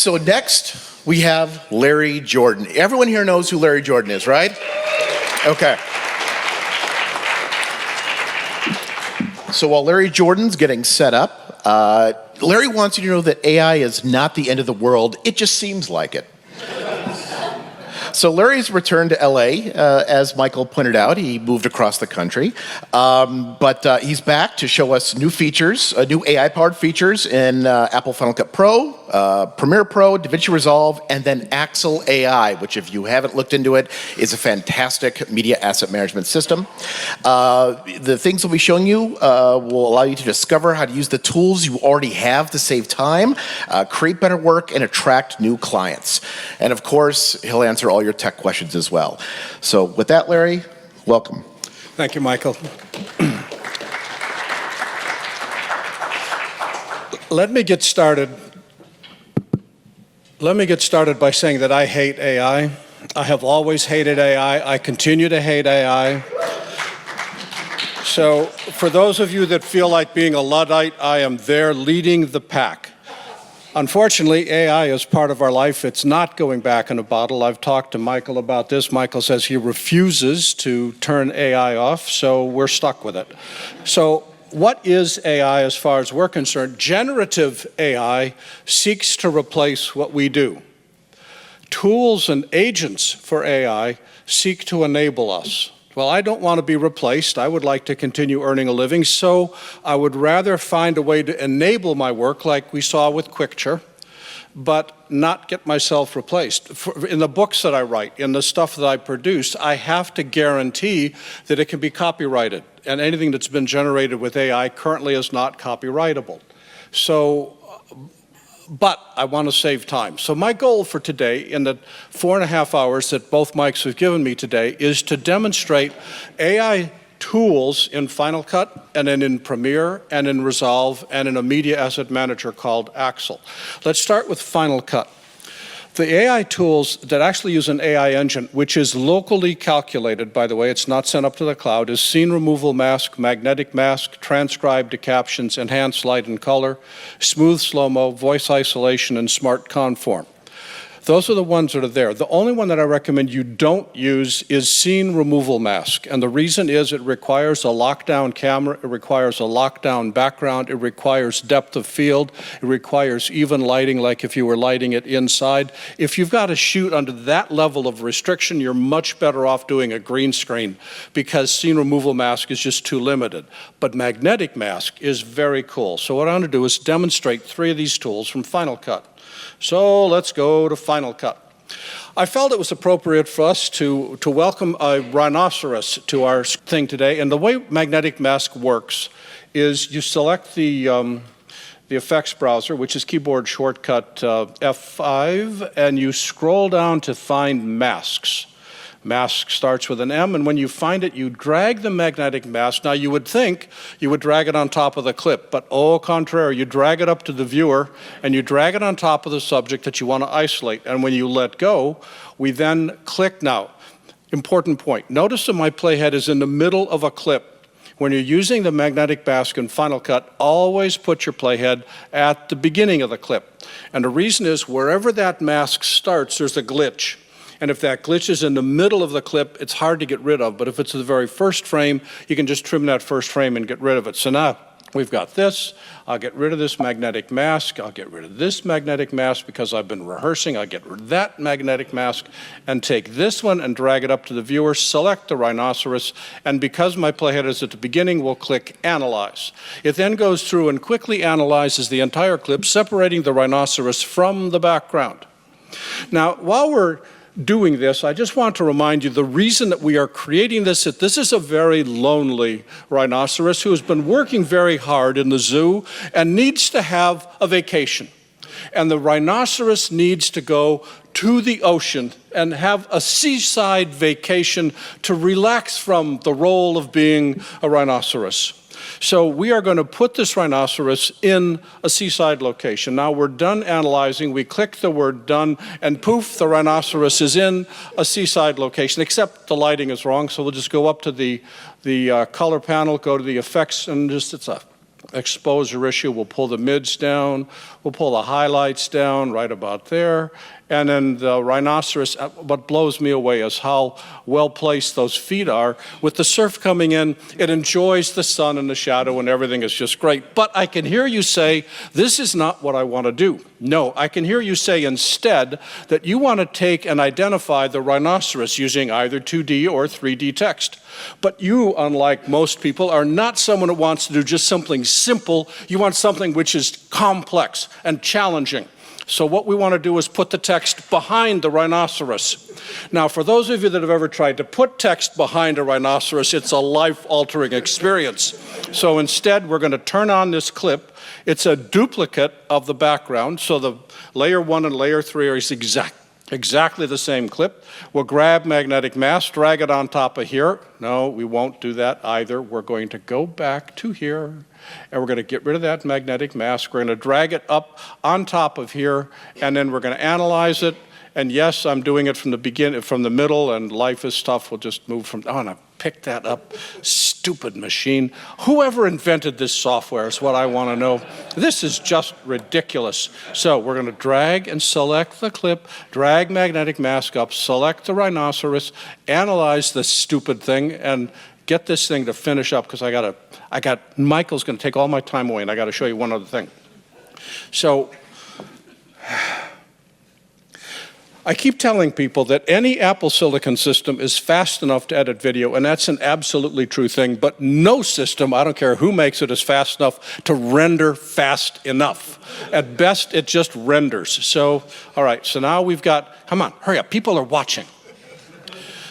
So next, we have Larry Jordan. Everyone here knows who Larry Jordan is, right? Okay. So while Larry Jordan's getting set up, Larry wants you to know that AI is not the end of the world. It just seems like it. So Larry's returned to LA, as Michael pointed out. He moved across the country. But he's back to show us new features, new AI-powered features in Apple Final Cut Pro, Premiere Pro, DaVinci Resolve, and then Axel AI, which if you haven't looked into it, is a fantastic media asset management system. The things we'll be showing you will allow you to discover how to use the tools you already have to save time, create better work, and attract new clients. And of course, he'll answer all your tech questions as well. So with that, Larry, welcome. Thank you, Michael. Let me get started by saying that I hate AI. I have always hated AI. I continue to hate AI. So for those of you that feel like being a Luddite, I am there leading the pack. Unfortunately, AI is part of our life. It's not going back in a bottle. I've talked to Michael about this. Michael says he refuses to turn AI off, so we're stuck with it. So what is AI as far as we're concerned? Generative AI seeks to replace what we do. Tools and agents for AI seek to enable us. Well, I don't want to be replaced. I would like to continue earning a living, so I would rather find a way to enable my work like we saw with Quickture, but not get myself replaced. In the books that I write, in the stuff that I produce, I have to guarantee that it can be copyrighted, and anything that's been generated with AI currently is not copyrightable. But I want to save time. So my goal for today, in the 4.5 hours that both mics have given me today, is to demonstrate AI tools in Final Cut, and then in Premiere, and in Resolve, and in a media asset manager called Axel. Let's start with Final Cut. The AI tools that actually use an AI engine, which is locally calculated, by the way, it's not sent up to the cloud, is scene removal mask, magnetic mask, transcribe to captions, enhanced light and color, smooth slow-mo, voice isolation, and smart conform. Those are the ones that are there. The only one that I recommend you don't use is scene removal mask. And the reason is it requires a lockdown camera, it requires a lockdown background, it requires depth of field, it requires even lighting like if you were lighting it inside. If you've got to shoot under that level of restriction, you're much better off doing a green screen because scene removal mask is just too limited. But magnetic mask is very cool. So what I'm going to do is demonstrate 3 of these tools from Final Cut. So let's go to Final Cut. I felt it was appropriate for us to welcome a rhinoceros to our thing today. And the way magnetic mask works is you select the effects browser, which is keyboard shortcut F5, and you scroll down to find masks. Mask starts with an M, and when you find it, you drag the magnetic mask. Now, you would think you would drag it on top of the clip, but au contraire, you drag it up to the viewer, and you drag it on top of the subject that you want to isolate. And when you let go, we then click now. Important point. Notice that my playhead is in the middle of a clip. When you're using the magnetic mask in Final Cut, always put your playhead at the beginning of the clip. And the reason is, wherever that mask starts, there's a glitch. And if that glitch is in the middle of the clip, it's hard to get rid of. But if it's the very first frame, you can just trim that first frame and get rid of it. So now we've got this. I'll get rid of this magnetic mask. I'll get rid of this magnetic mask because I've been rehearsing. I'll get rid of that magnetic mask and take this one and drag it up to the viewer, select the rhinoceros, and because my playhead is at the beginning, we'll click Analyze. It then goes through and quickly analyzes the entire clip, separating the rhinoceros from the background. Now, while we're doing this, I just want to remind you the reason that we are creating this, that this is a very lonely rhinoceros who has been working very hard in the zoo and needs to have a vacation. And the rhinoceros needs to go to the ocean and have a seaside vacation to relax from the role of being a rhinoceros. So we are going to put this rhinoceros in a seaside location. Now we're done analyzing, we click the word done, and poof, the rhinoceros is in a seaside location, except the lighting is wrong, so we'll just go up to the color panel, go to the effects, and just it's a exposure issue. We'll pull the mids down, we'll pull the highlights down right about there. And then the rhinoceros, what blows me away is how well placed those feet are. With the surf coming in, it enjoys the sun and the shadow and everything is just great. But I can hear you say, this is not what I want to do. No, I can hear you say instead that you want to take and identify the rhinoceros using either 2D or 3D text. But you, unlike most people, are not someone who wants to do just something simple. You want something which is complex and challenging. So what we want to do is put the text behind the rhinoceros. Now, for those of you that have ever tried to put text behind a rhinoceros, it's a life-altering experience. So instead, we're going to turn on this clip. It's a duplicate of the background, so the layer 1 and layer 3 are exactly the same clip. We'll grab magnetic mask, drag it on top of here. No, we won't do that either. We're going to go back to here, and we're going to get rid of that magnetic mask. We're going to drag it up on top of here, and then we're going to analyze it. And yes, I'm doing it from the beginning, from the middle, and life is tough. We'll just move from, oh, and I picked that up. Stupid machine. Whoever invented this software is what I want to know. This is just ridiculous. So we're going to drag and select the clip, drag magnetic mask up, select the rhinoceros, analyze this stupid thing, and get this thing to finish up, because Michael's going to take all my time away, and I got to show you one other thing. So I keep telling people that any Apple Silicon system is fast enough to edit video, and that's an absolutely true thing, but no system, I don't care who makes it, is fast enough to render fast enough. At best, it just renders. So, all right, so now we've got, come on, hurry up, people are watching.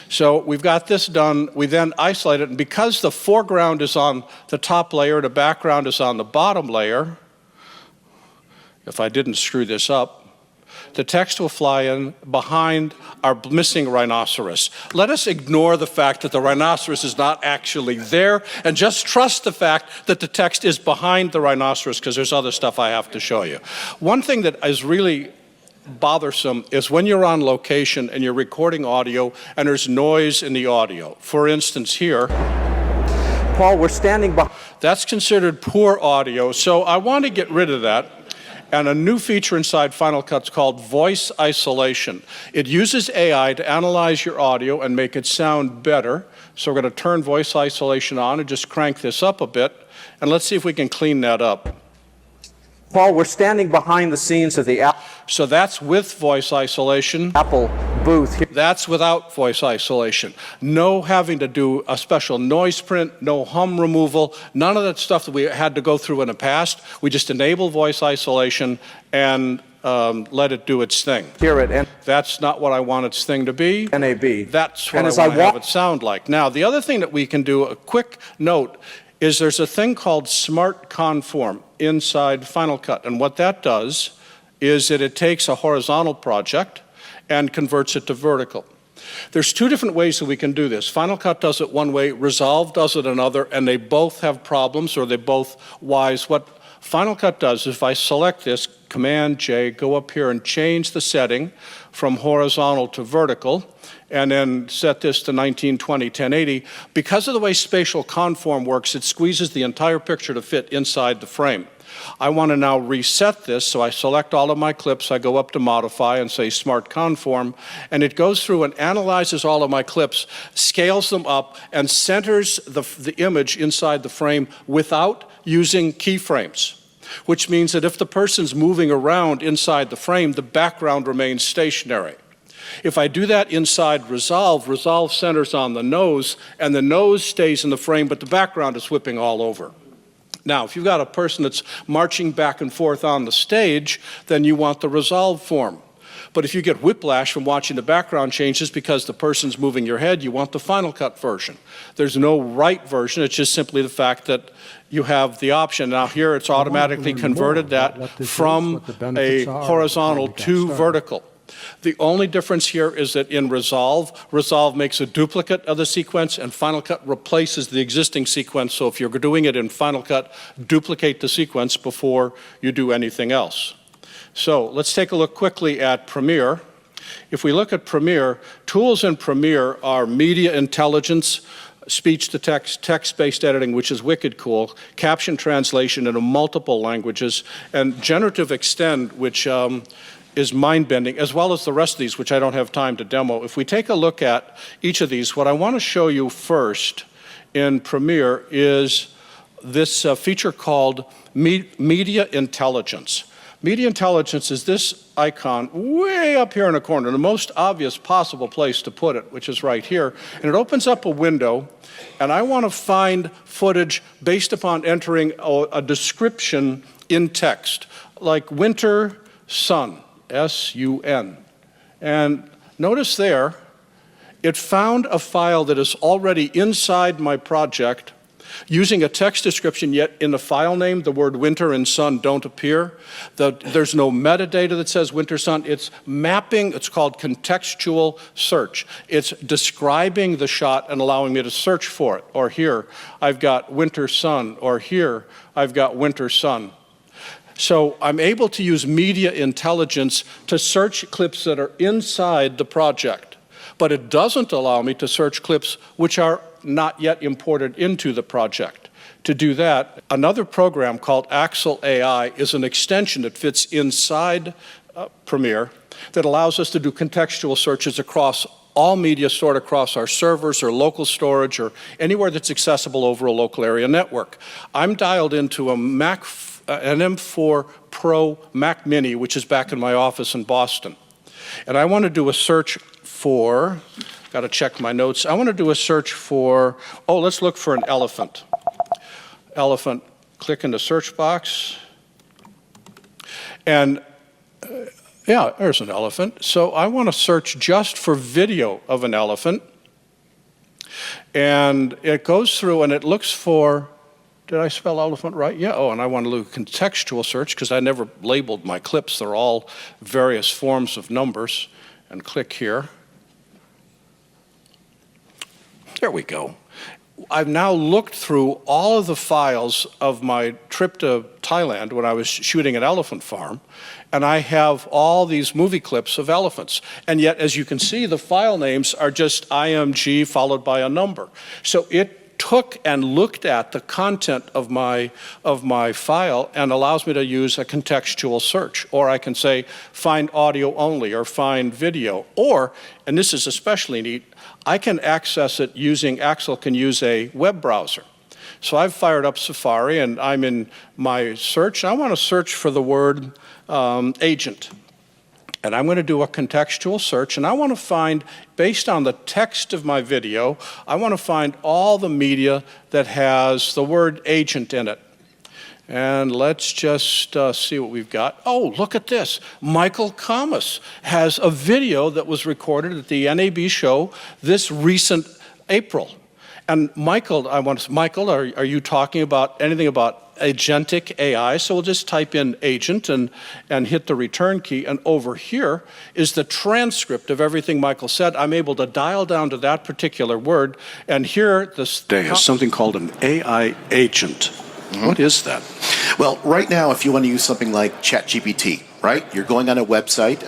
So we've got this done, we then isolate it, and because the foreground is on the top layer, the background is on the bottom layer, if I didn't screw this up, the text will fly in behind our missing rhinoceros. Let us ignore the fact that the rhinoceros is not actually there, and just trust the fact that the text is behind the rhinoceros, because there's other stuff I have to show you. One thing that is really bothersome is when you're on location and you're recording audio and there's noise in the audio. For instance, here, Paul, we're standing by. That's considered poor audio, so I want to get rid of that. And a new feature inside Final Cut is called voice isolation. It uses AI to analyze your audio and make it sound better. So we're going to turn voice isolation on and just crank this up a bit. And let's see if we can clean that up. Paul, we're standing behind the scenes of the So that's with voice isolation. Apple booth here. That's without voice isolation. No having to do a special noise print, no hum removal, none of that stuff that we had to go through in the past. We just enable voice isolation and let it do its thing. Hear it. And that's not what I want its thing to be. NAB. That's what I want to have it sound like. Now, the other thing that we can do, a quick note, is there's a thing called Smart Conform inside Final Cut. And what that does is that it takes a horizontal project and converts it to vertical. There's two different ways that we can do this. Final Cut does it one way, Resolve does it another, and they both have problems, or they're both wise. What Final Cut does, if I select this, Command-J, go up here and change the setting from horizontal to vertical, and then set this to 1920, 1080. Because of the way spatial conform works, it squeezes the entire picture to fit inside the frame. I want to now reset this, so I select all of my clips, I go up to Modify and say Smart Conform, and it goes through and analyzes all of my clips, scales them up, and centers the image inside the frame without using keyframes. Which means that if the person's moving around inside the frame, the background remains stationary. If I do that inside Resolve, Resolve centers on the nose, and the nose stays in the frame, but the background is whipping all over. Now, if you've got a person that's marching back and forth on the stage, then you want the Resolve form. But if you get whiplash from watching the background changes because the person's moving your head, you want the Final Cut version. There's no right version, it's just simply the fact that you have the option. Now here it's automatically converted that from a horizontal to vertical. The only difference here is that in Resolve, Resolve makes a duplicate of the sequence and Final Cut replaces the existing sequence. So if you're doing it in Final Cut, duplicate the sequence before you do anything else. So let's take a look quickly at Premiere. If we look at Premiere, tools in Premiere are media intelligence, speech-to-text, text-based editing, which is wicked cool, caption translation into multiple languages, and generative extend, which is mind-bending, as well as the rest of these, which I don't have time to demo. If we take a look at each of these, what I want to show you first in Premiere is this feature called Media Intelligence. Media Intelligence is this icon way up here in the corner, the most obvious possible place to put it, which is right here. And it opens up a window, and I want to find footage based upon entering a description in text, like winter sun, S-U-N. And notice there, it found a file that is already inside my project using a text description, yet in the file name, the word winter and sun don't appear. There's no metadata that says winter sun. It's mapping, it's called contextual search. It's describing the shot and allowing me to search for it. Or here, I've got winter sun, or here, I've got winter sun. So I'm able to use media intelligence to search clips that are inside the project, but it doesn't allow me to search clips which are not yet imported into the project. To do that, another program called Axel AI is an extension that fits inside Premiere that allows us to do contextual searches across all media stored across our servers or local storage or anywhere that's accessible over a local area network. I'm dialed into a an M4 Pro Mac Mini, which is back in my office in Boston. And I want to do a search for, got to check my notes. I want to do a search for, oh, let's look for an elephant. Elephant, click in the search box. And yeah, there's an elephant. So I want to search just for video of an elephant. And it goes through and it looks for, did I spell elephant right? Yeah, oh, and I want to do a contextual search because I never labeled my clips. They're all various forms of numbers. And click here. There we go. I've now looked through all of the files of my trip to Thailand when I was shooting an elephant farm, and I have all these movie clips of elephants. And yet, as you can see, the file names are just IMG followed by a number. So it took and looked at the content of my file and allows me to use a contextual search. Or I can say, find audio only, or find video. Or, and this is especially neat, I can access it using, Axel can use a web browser. So I've fired up Safari and I'm in my search. I want to search for the word agent. And I'm going to do a contextual search, and I want to find, based on the text of my video, I want to find all the media that has the word agent in it. And let's just see what we've got. Oh, look at this. Michael Kamas has a video that was recorded at the NAB show this recent April. And Michael, are you talking about anything about agentic AI? So we'll just type in agent and hit the return key. And over here is the transcript of everything Michael said. I'm able to dial down to that particular word. And here, this has something called an AI agent. Mm-hmm. What is that? Well, right now, if you want to use something like ChatGPT, right? You're going on a website,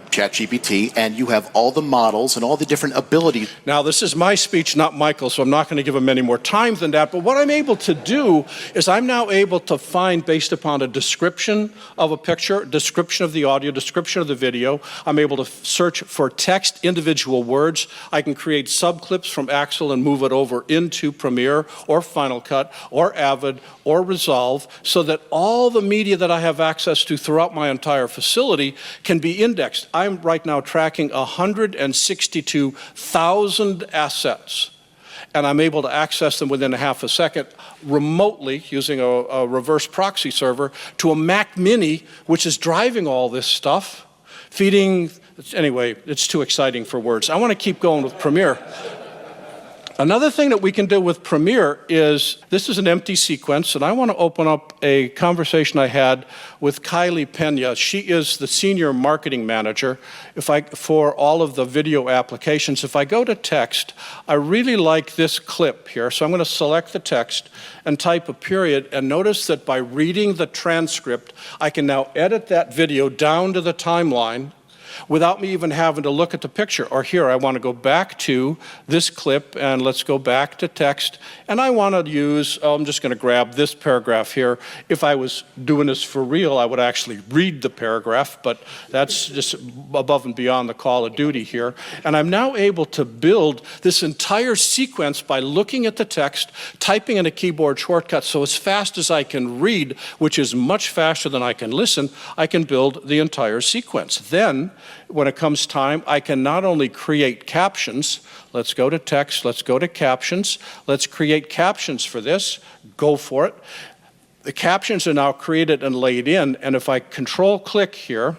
ChatGPT, and you have all the models and all the different abilities. Now, this is my speech, not Michael, so I'm not going to give him any more time than that. But what I'm able to do is I'm now able to find, based upon a description of a picture, description of the audio, description of the video, I'm able to search for text, individual words. I can create subclips from Axel and move it over into Premiere or Final Cut or Avid or Resolve so that all the media that I have access to throughout my entire facility can be indexed. I'm right now tracking 162,000 assets, and I'm able to access them within a half a second remotely using a reverse proxy server to a Mac Mini, which is driving all this stuff, feeding, anyway, it's too exciting for words. I want to keep going with Premiere. Another thing that we can do with Premiere is, this is an empty sequence, and I want to open up a conversation I had with Kylie Pena. She is the senior marketing manager for all of the video applications. If I go to text, I really like this clip here, so I'm going to select the text and type a period, and notice that by reading the transcript, I can now edit that video down to the timeline, without me even having to look at the picture. Or here, I want to go back to this clip, and let's go back to text. And I want to use, I'm just going to grab this paragraph here. If I was doing this for real, I would actually read the paragraph, but that's just above and beyond the call of duty here. And I'm now able to build this entire sequence by looking at the text, typing in a keyboard shortcut, so as fast as I can read, which is much faster than I can listen, I can build the entire sequence. Then, when it comes time, I can not only create captions, let's go to text, let's go to captions, let's create captions for this, go for it. The captions are now created and laid in, and if I control-click here,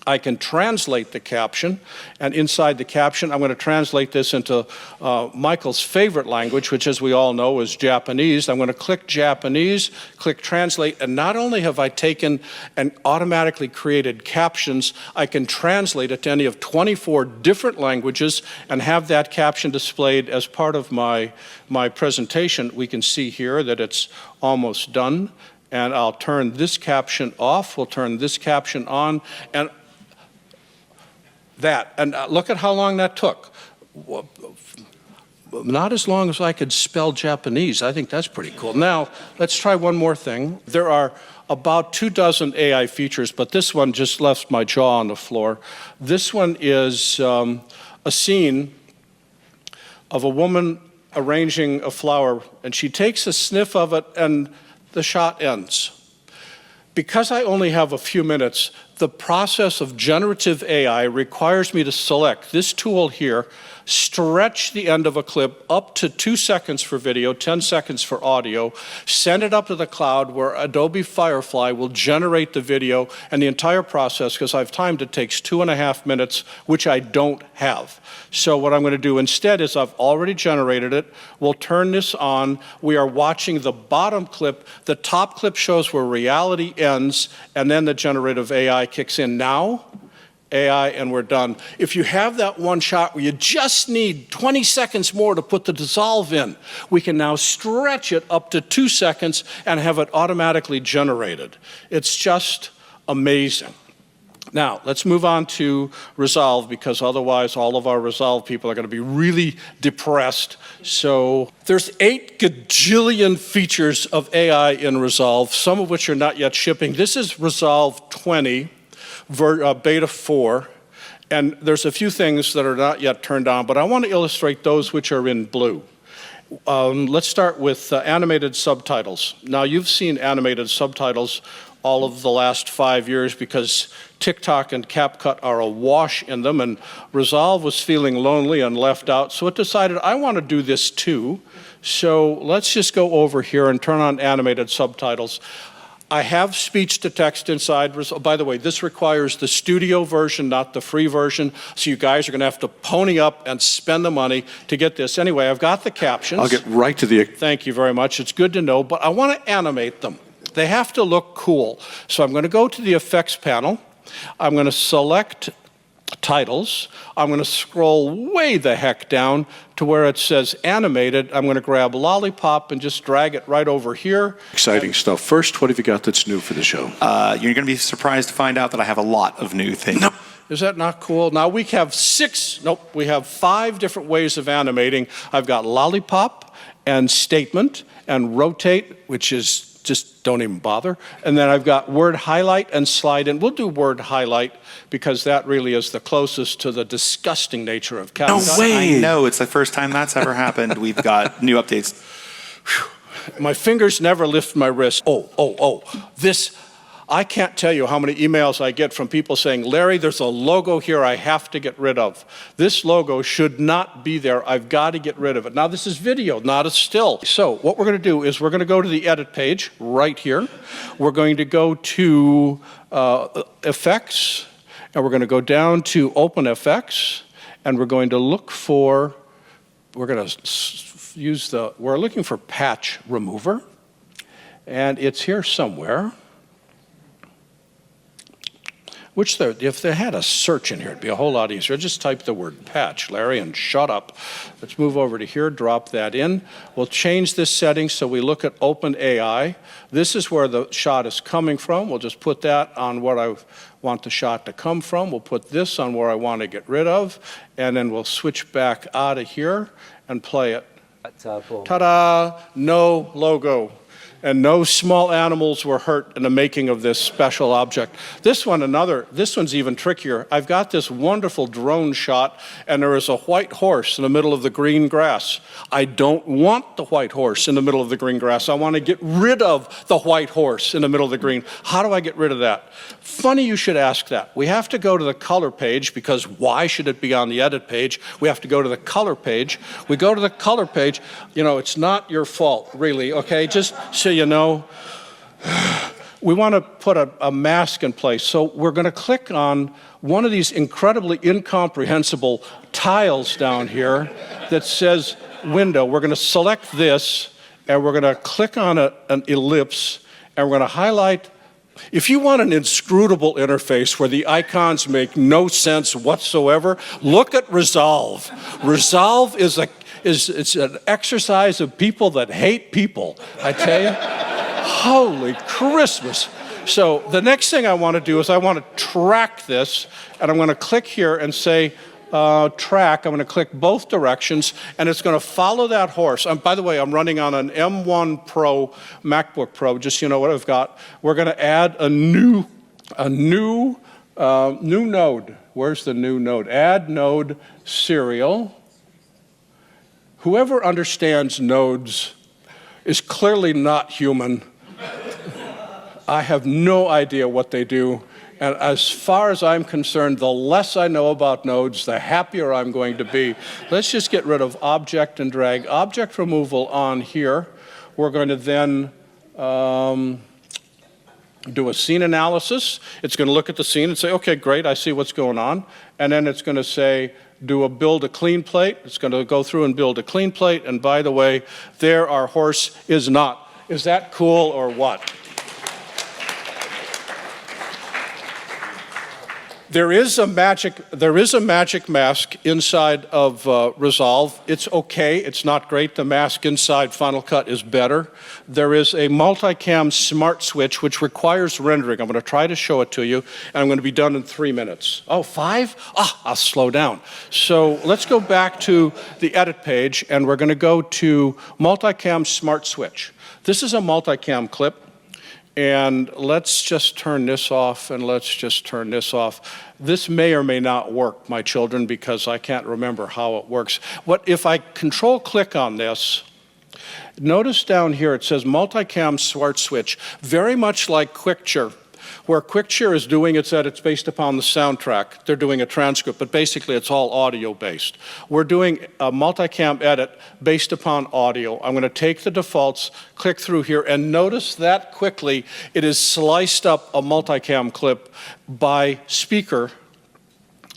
I can translate the caption, and inside the caption, I'm going to translate this into Michael's favorite language, which, as we all know, is Japanese. I'm going to click Japanese, click Translate, and not only have I taken and automatically created captions, I can translate it to any of 24 different languages and have that caption displayed as part of my presentation. We can see here that it's almost done, and I'll turn this caption off. We'll turn this caption on, and look at how long that took. Not as long as I could spell Japanese. I think that's pretty cool. Now, let's try one more thing. There are about 24 AI features, but this one just left my jaw on the floor. This one is a scene of a woman arranging a flower, and she takes a sniff of it, and the shot ends. Because I only have a few minutes, the process of generative AI requires me to select this tool here, stretch the end of a clip up to 2 seconds for video, 10 seconds for audio, send it up to the cloud where Adobe Firefly will generate the video, and the entire process, because I've timed it, takes 2.5 minutes, which I don't have. So what I'm going to do instead is I've already generated it. We'll turn this on. We are watching the bottom clip. The top clip shows where reality ends, and then the generative AI kicks in. Now, AI, and we're done. If you have that one shot where you just need 20 seconds more to put the dissolve in, we can now stretch it up to 2 seconds and have it automatically generated. It's just amazing. Now, let's move on to Resolve, because otherwise all of our Resolve people are going to be really depressed. So there's 8 gajillion features of AI in Resolve, some of which are not yet shipping. This is Resolve 20. Beta 4, and there's a few things that are not yet turned on, but I want to illustrate those which are in blue. Let's start with animated subtitles. Now, you've seen animated subtitles all of the last 5 years because TikTok and CapCut are awash in them, and Resolve was feeling lonely and left out, so it decided, I want to do this too. So let's just go over here and turn on animated subtitles. I have speech-to-text inside. By the way, this requires the studio version, not the free version, so you guys are going to have to pony up and spend the money to get this. Anyway, I've got the captions. I'll get right to the... Thank you very much. It's good to know, but I want to animate them. They have to look cool. So I'm going to go to the effects panel. I'm going to select titles. I'm going to scroll way the heck down to where it says animated. I'm going to grab Lollipop and just drag it right over here. Exciting stuff. First, what have you got that's new for the show? You're going to be surprised to find out that I have a lot of new things. No. Is that not cool? Now we have 5 different ways of animating. I've got Lollipop and Statement and Rotate, which is just don't even bother. And then I've got Word Highlight and Slide In. We'll do Word Highlight because that really is the closest to the disgusting nature of CapCut. No way! I know, it's the first time that's ever happened. We've got new updates. My fingers never lift my wrist. This, I can't tell you how many emails I get from people saying, Larry, there's a logo here I have to get rid of. This logo should not be there. I've got to get rid of it. Now, this is video, not a still. So what we're going to do is we're going to go to the edit page right here. We're going to go to Effects, and we're going to go down to Open Effects, and we're going to look for, we're looking for Patch Remover, and it's here somewhere. if they had a search in here, it'd be a whole lot easier. Just type the word patch, Larry, and shut up. Let's move over to here, drop that in. We'll change this setting so we look at OpenAI. This is where the shot is coming from. We'll just put that on what I want the shot to come from. We'll put this on where I want to get rid of, and then we'll switch back out of here and play it. Ta-da! No logo. And no small animals were hurt in the making of this special object. This one's even trickier. I've got this wonderful drone shot, and there is a white horse in the middle of the green grass. I don't want the white horse in the middle of the green grass. I want to get rid of the white horse in the middle of the green. How do I get rid of that? Funny you should ask that. We have to go to the color page, because why should it be on the edit page? We have to go to the color page. We go to the color page. You know, it's not your fault, really, okay? Just so you know, we want to put a mask in place. So we're going to click on one of these incredibly incomprehensible tiles down here that says window. We're going to select this, and we're going to click on an ellipse, and we're going to highlight. If you want an inscrutable interface where the icons make no sense whatsoever, look at Resolve. Resolve is it's an exercise of people that hate people, I tell you. Holy Christmas. So the next thing I want to do is I want to track this, and I'm going to click here and say track. I'm going to click both directions, and it's going to follow that horse. By the way, I'm running on an M1 Pro, MacBook Pro, just so you know what I've got. We're going to add a new node. Where's the new node? Add node serial. Whoever understands nodes is clearly not human. I have no idea what they do. And as far as I'm concerned, the less I know about nodes, the happier I'm going to be. Let's just get rid of object and drag object removal on here. We're going to then do a scene analysis. It's going to look at the scene and say, okay, great, I see what's going on. And then it's going to say, build a clean plate. It's going to go through and build a clean plate. And by the way, there our horse is not. Is that cool or what? There is a magic mask inside of Resolve. It's okay. It's not great. The mask inside Final Cut is better. There is a multicam smart switch which requires rendering. I'm going to try to show it to you, and I'm going to be done in 3 minutes. Oh, 5? I'll slow down. So let's go back to the edit page, and we're going to go to multicam smart switch. This is a multicam clip. And let's just turn this off, and let's just turn this off. This may or may not work, my children, because I can't remember how it works. If I control-click on this, notice down here it says multicam smart switch, very much like QuickChir. Where QuickChir is doing its edits based upon the soundtrack. They're doing a transcript, but basically it's all audio-based. We're doing a multicam edit based upon audio. I'm going to take the defaults, click through here, and notice that quickly it is sliced up a multicam clip by speaker.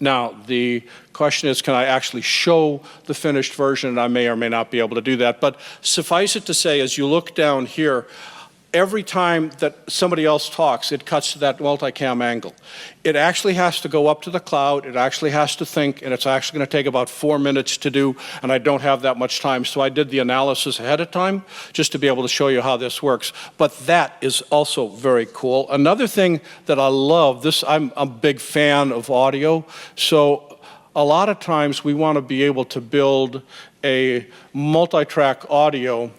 Now, the question is, can I actually show the finished version? And I may or may not be able to do that. But suffice it to say, as you look down here, every time that somebody else talks, it cuts to that multicam angle. It actually has to go up to the cloud, it actually has to think, and it's actually going to take about 4 minutes to do, and I don't have that much time, so I did the analysis ahead of time just to be able to show you how this works. But that is also very cool. Another thing that I love, I'm a big fan of audio, so a lot of times we want to be able to build a multi-track audio,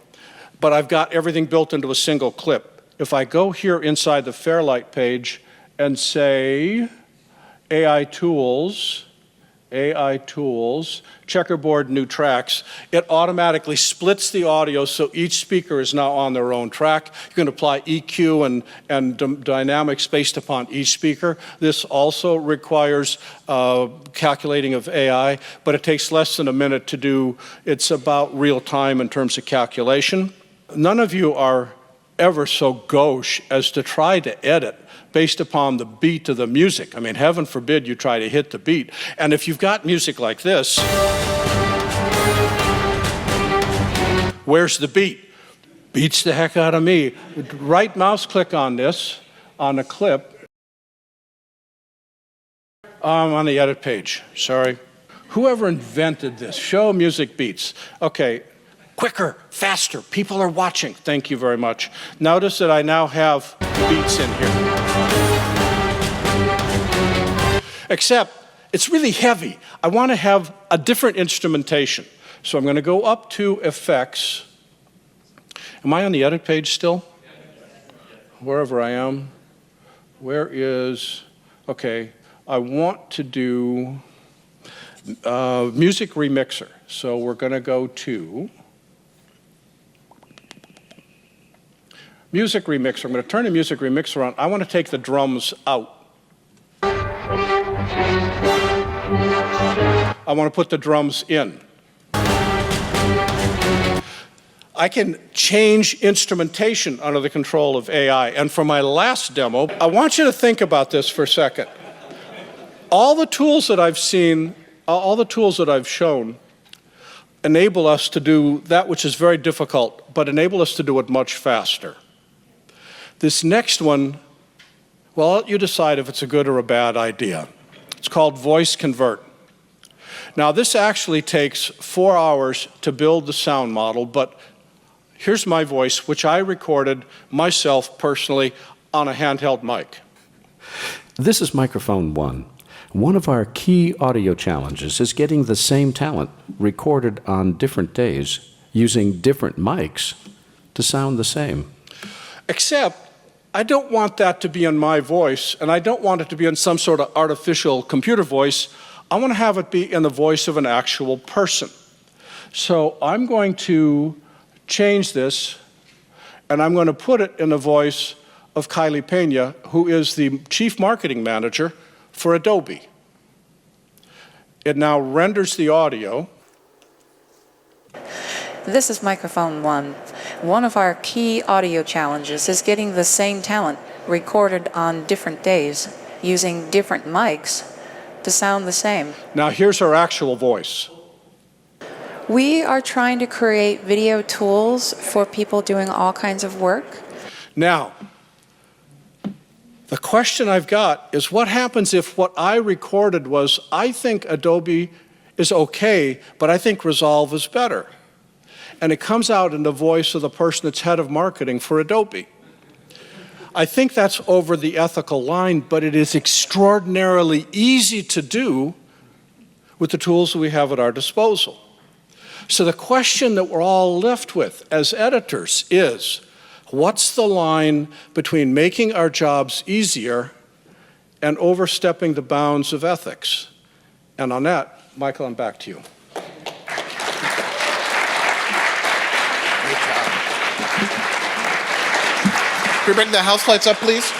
but I've got everything built into a single clip. If I go here inside the Fairlight page and say AI Tools, checkerboard new tracks, it automatically splits the audio so each speaker is now on their own track. You can apply EQ and dynamics based upon each speaker. This also requires calculating of AI, but it takes less than a minute to do. It's about real time in terms of calculation. None of you are ever so gauche as to try to edit based upon the beat of the music. I mean, heaven forbid you try to hit the beat. And if you've got music like this, where's the beat? Beats the heck out of me. Right mouse click on this, on a clip, I'm on the edit page, sorry. Whoever invented this? Show music beats. Okay, quicker, faster, people are watching. Thank you very much. Notice that I now have beats in here. Except, it's really heavy. I want to have a different instrumentation. So I'm going to go up to Effects. Am I on the edit page still? Wherever I am. Where is, okay, I want to do Music Remixer. So we're going to go to Music Remixer. I'm going to turn the Music Remixer on. I want to take the drums out. I want to put the drums in. I can change instrumentation under the control of AI. And for my last demo, I want you to think about this for a second. All the tools that I've seen, all the tools that I've shown enable us to do that which is very difficult, but enable us to do it much faster. This next one, well, you decide if it's a good or a bad idea. It's called Voice Convert. Now, this actually takes 4 hours to build the sound model, but here's my voice, which I recorded myself personally on a handheld mic. This is microphone 1. One of our key audio challenges is getting the same talent recorded on different days using different mics to sound the same. Except, I don't want that to be in my voice, and I don't want it to be in some sort of artificial computer voice. I want to have it be in the voice of an actual person. So I'm going to change this, and I'm going to put it in the voice of Kylie Pena, who is the Chief Marketing Manager for Adobe. It now renders the audio. This is microphone 1. One of our key audio challenges is getting the same talent recorded on different days using different mics to sound the same. Now here's her actual voice. We are trying to create video tools for people doing all kinds of work. Now, the question I've got is what happens if what I recorded was, I think Adobe is okay, but I think Resolve is better. And it comes out in the voice of the person that's head of marketing for Adobe. I think that's over the ethical line, but it is extraordinarily easy to do with the tools that we have at our disposal. So the question that we're all left with as editors is, what's the line between making our jobs easier and overstepping the bounds of ethics? And on that, Michael, I'm back to you. Can we bring the house lights up, please?